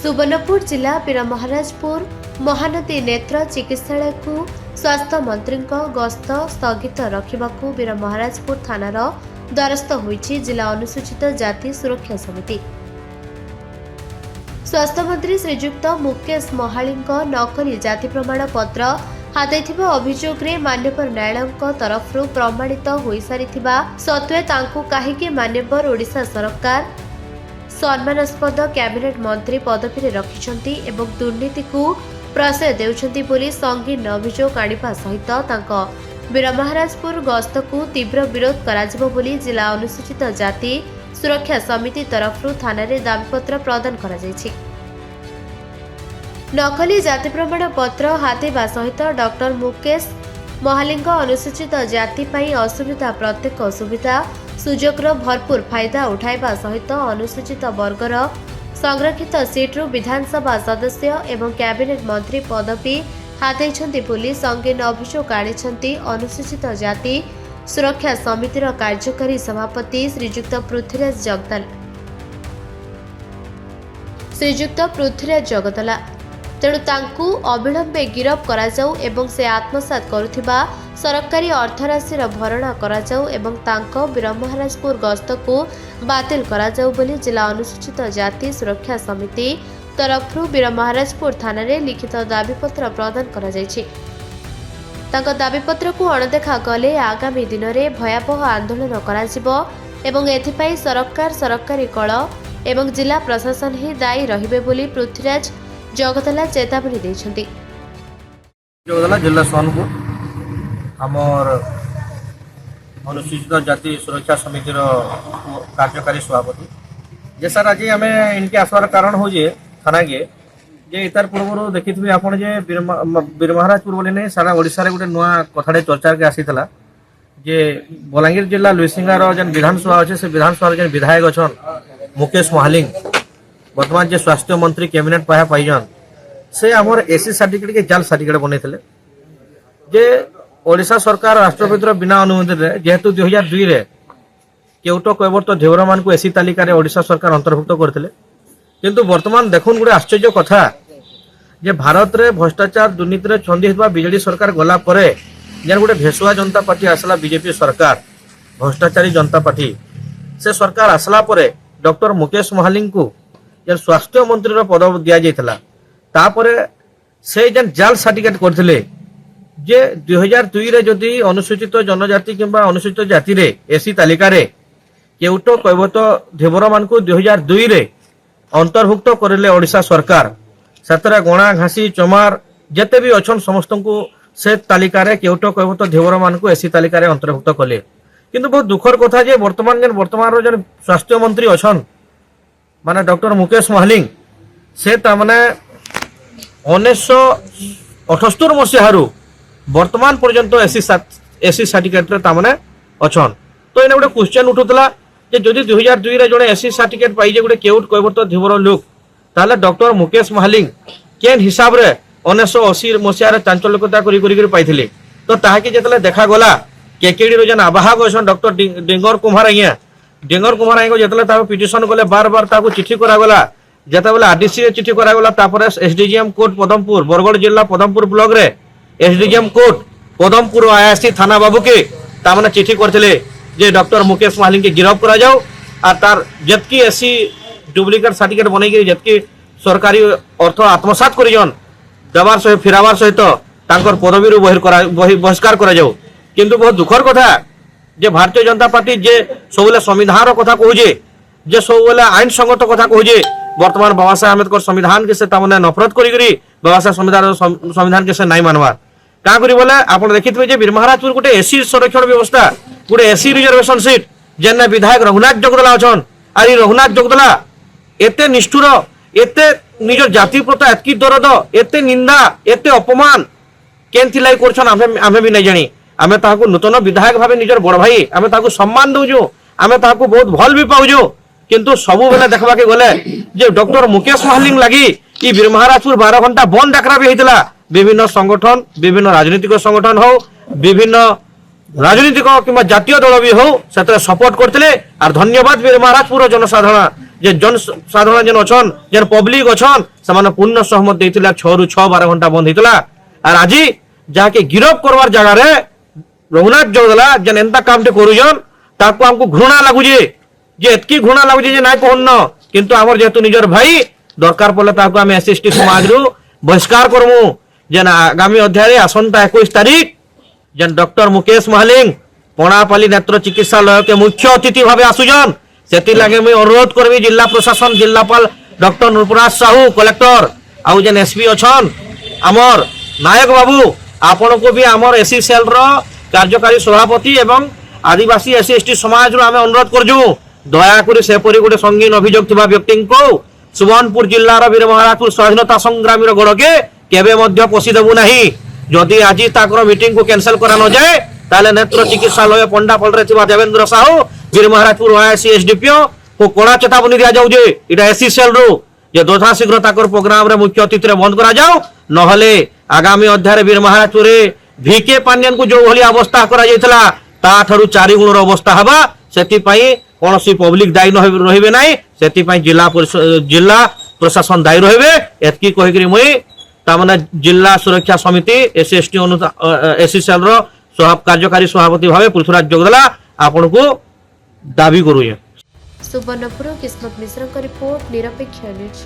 सुवर्णपुर जिला वीरमहाराजपुर महानदी नेत्र चिकित्सालय को स्वास्थ्य मंत्री गस्त स्थगित रखा वीरमहाराजपुर थानार द्वारस्थ होइछि जिला अनुसूचित जाति सुरक्षा समिति। स्वास्थ्य मंत्री श्रीजुक्त मुकेश महाली नकली जाति प्रमाण पत्र हाथाइथिबा अभियोग रे मान्यवर न्यायालय तरफ प्रमाणित हो सारी सत्वे तांकु काहेकि मान्यवर ओडिशा सरकार सम्मानास्पद कैबिनेट मंत्री पदवी रखिछंती एवं दुर्नीति को प्रश्रय देउछंती बोली संगीन अभियोग आनिबा सहित तांको वीरमहाराजपुर गस्त को तीव्र विरोध कराजिबो बोली जिला अनुसूचित जाति सुरक्षा समिति तरफ थाना रे दाबीपत्र प्रदान करा जायछि। नकली जाति प्रमाण पत्र हाथेबा सहित डॉक्टर मुकेश महालिंग अनुसूचित जाति पई असुविधा प्रत्येक सुविधा सुजोगर भरपूर फायदा उठाइबा सहित अनुसूचित वर्गर संरक्षित सीट्रु विधानसभा सदस्य एवं कैबिनेट मंत्री पदवी हाथाइछंती बोली संगीन अभियोग आनिछंती अनुसूचित जाति सुरक्षा समितिर कार्यकारी सभापति श्रीजुक्त पृथ्वीराज जगदला। तेणु तांकु अविलंबे गिरफ करा जाऊ एवं से आत्मसात करुथिबा सरकारी अर्थराशिर भरणा करा जाऊ एवं तांको वीरमहाराजपुर गस्त को बातिल करा जाऊ बोली जिला अनुसूचित जाति सुरक्षा समिति तरफ वीरमहाराजपुर थाना रे लिखित दाबीपत्र प्रदान करा जायछि। तांको दाबीपत्र को अणदेखा गले आगामी दिन में भयावह आंदोलन कराजिबो एवं एथिपाई सरकार सरकारी कल एवं जिला प्रशासन ही दायी रहिबे बोली पृथ्वीराज जगदला चेतावनी देछंती। जगदला जिला सोनपुर आमर अनुसूचित जाति सुरक्षा समितिर कार्यकारी सभापति जे सर आज आम इनके आसवार कारण हो जे थाना के जे इतार पूर्व देखिथि आपण जे वीरमहाराजपुर बोले नहीं सारा ओडिशा रे गोटे नुआ कथाटे चर्चा के आसीतला जे बलांगीर जिला लुइसिंगार जन विधानसभा अच्छे से विधानसभा जन विधायक अछन मुकेश महालिंग वर्तमान जे स्वास्थ्य मंत्री कैबिनेट पाया पाइजन से आमर एसी सर्टिफिकेट के जाल सर्टिफिकेट बनैथिले जे ओडिशा सरकार राष्ट्रपतिर बिना अनुमति रे जेहेतु 2002 रे केउटो कैवर्त ढेवरा मान को एसी तालिका रे ओडिशा सरकार अंतर्भुक्त करथिले किंतु वर्तमान देखुन गोटे आश्चर्य कथा जे भारत रे भ्रष्टाचार दुर्नीति रे छंदी हेबा बीजेडी सरकार गला परे जेन गोटे भेसुआ जनता पार्टी आसला बीजेपी सरकार भ्रष्टाचारी जनता पार्टी से सरकार आसला परे डॉक्टर मुकेश महालिंग को जेन स्वास्थ्य मंत्री रो पद दिया जायतला तापरे से जेन जाल सर्टिफिकेट करथिले जे 2002 रे जदि अनुसूचित जनजाति किंबा अनुसूचित जाति रे एसी तालिका रे केउटो कैवर्त ढेवरा मान को 2002 रे अंतर्भुक्त करले ओडिशा सरकार सतरा गणा घासी चमार जेते भी अछन समस्त को से तालिका रे केउटो कैवर्त ढेवरा मान को एसी तालिका रे अंतर्भुक्त कले किंतु बहुत दुखर कथा जे वर्तमान जन स्वास्थ्य मंत्री अछन माने डॉक्टर मुकेश महालिंग से तामने 1978 मसीहारू वर्तमान पर्यंत एसी सर्टिफिकेट रे तामने अछन तो एने गोटे क्वेश्चन उठुतला जे जदि 2002 रे जने एसी सर्टिफिकेट पाई जे गोटे केउट कैवर्त ढेवर लोक ताले डॉक्टर मुकेश महालिंग केन हिसाब रे 1980 मसीहा रे चांचल्यकता करी पाइथिले तो ताहा कि जेतले देखा गला केकेडी रो जन आवाहक अछन डॉक्टर डेंगर कुमार आइया जेतले ता पिटिशन गले बार बार ताको चिट्ठी करा गला जेता बेला आरडीसी रे चिट्ठी करा गला तापर एसडीजीएम कोर्ट पदमपुर बरगड़ जिला पदमपुर ब्लॉक रे एसडीजीएम कोर्ट पदमपुर आईएससी थाना बाबू के तामने चिट्ठी करथिले जे डॉक्टर मुकेश महालिंग के गिरफ्त करा जाओ और तार जतकी एसी डुप्लिकेट सर्टिफिकेट बनै के जतकी सरकारी अर्थ आत्मसात करिजन दबार सहित फिरावार सहित तांकर पदवी रु बहिष्कार करा जाओ किंतु बहुत दुखर कथा जे भारतीय जनता पार्टी जे सबले संविधान कथा कहूजे जे सबले आईन संगत कथा कहूजे वर्तमान बाबा साहेब अम्बेडकर संविधान के से तामने नफरत करी बाबा साहेब संविधान के से नहीं मानवार का करी बोले आपण देखिथबे जे वीरमहाराजपुर गोटे एसी संरक्षण व्यवस्था गोटे एसी रिजर्वेशन सीट जेने विधायक रघुनाथ जगदला अछन आरी रघुनाथ जगदला एते निष्ठुर एते निज जाति प्रति एतकी दरद एते निंदा एते अपमान केनथि लाई करछन आमे भी नहीं जानी आमे ताको नूतन विधायक भावे निजर बड़ भाई आमे ताको सम्मान दउजो आमे ताको बहुत भल भी पाउजो किंतु सबु बेले देखबा के गले जे डॉक्टर मुकेश महालिंग लागि ई वीरमहाराजपुर 12 घंटा बंद डाकरा भी हेतिला विभिन्न संगठन विभिन्न राजनीतिक संगठन हो विभिन्न राजनीतिक कि जातीय दल भी हो से सपोर्ट करते और धन्यवाद वीरमहाराजपुर जनसाधारण जे जन साधारण जन अछन जन पब्लिक अछन समान पूर्ण सहमत देथिला 6 रु 6 12 घंटा बंद हेतला और आज जाके गिरफ करवार जगह रे रघुनाथ जोगदला जन एंता काम टे करूजन ताको हमको घृणा लागुजे जे एतकी घृणा लागुजे जे नाय कहन किंतु हमर जेतु निजर भाई दरकार पड़ले ताको हम एसएसटी समाज रु बहिष्कार करमु जन आगामी अध्याय आसंता 21 तारीख जन डॉक्टर मुकेश महालिंग पणापाली नेत्र चिकित्सालय के मुख्य अतिथि भावे आसुजन सेति लागे मैं अनुरोध करबी जिला प्रशासन जिलापाल डॉक्टर नूरपराज साहू कलेक्टर आउ जन एसपी अछन हमर नायक बाबू आपण को भी हमर एससी सेल रो कार्यकारी सभापति एवं आदिवासी एससी एसटी समाज रो हमें अनुरोध करजु दया करी से परी गोटे संगीन अभियोग थिबा व्यक्ति को सुवर्णपुर जिल्लार वीर महाराजपुर स्वाधीनता संग्रामी रो गड़ के केबे मध्य पसी देबु नाही जदि आज ताकर मीटिंग को कैंसिल करा न जाए ताले नेत्र चिकित्सालय पंडापल रे थिबा देवेंद्र साहू वीर महाराजपुर ओआईसी एसडीपीओ को कोड़ा चेतावनी दिया जाऊ जे इटा एससी सेल रो जे यथा शीघ्र ताकर प्रोग्राम रे मुख्य अतिथि रे बंद करा जाऊ नहले आगामी अध्याय वीर महाराजपुर रे भिके पांड्यन को जो भली अवस्था करा जायतला ता थारु 4 गुणर अवस्था हबा सेति पई कोनोसी पब्लिक दायी न रहिबे नाही सेति पई जिला प्रशासन दायी रहिबे एतकी कहि करी मुई तामने जिला सुरक्षा समिति एसएसटी एससी सेल रो कार्यकारी सभापति भावे पृथ्वीराज जोगदला आपण को दाबी करूए। सुवर्णपुर किस्मत मिश्र का रिपोर्ट निरपेक्ष न्यूज।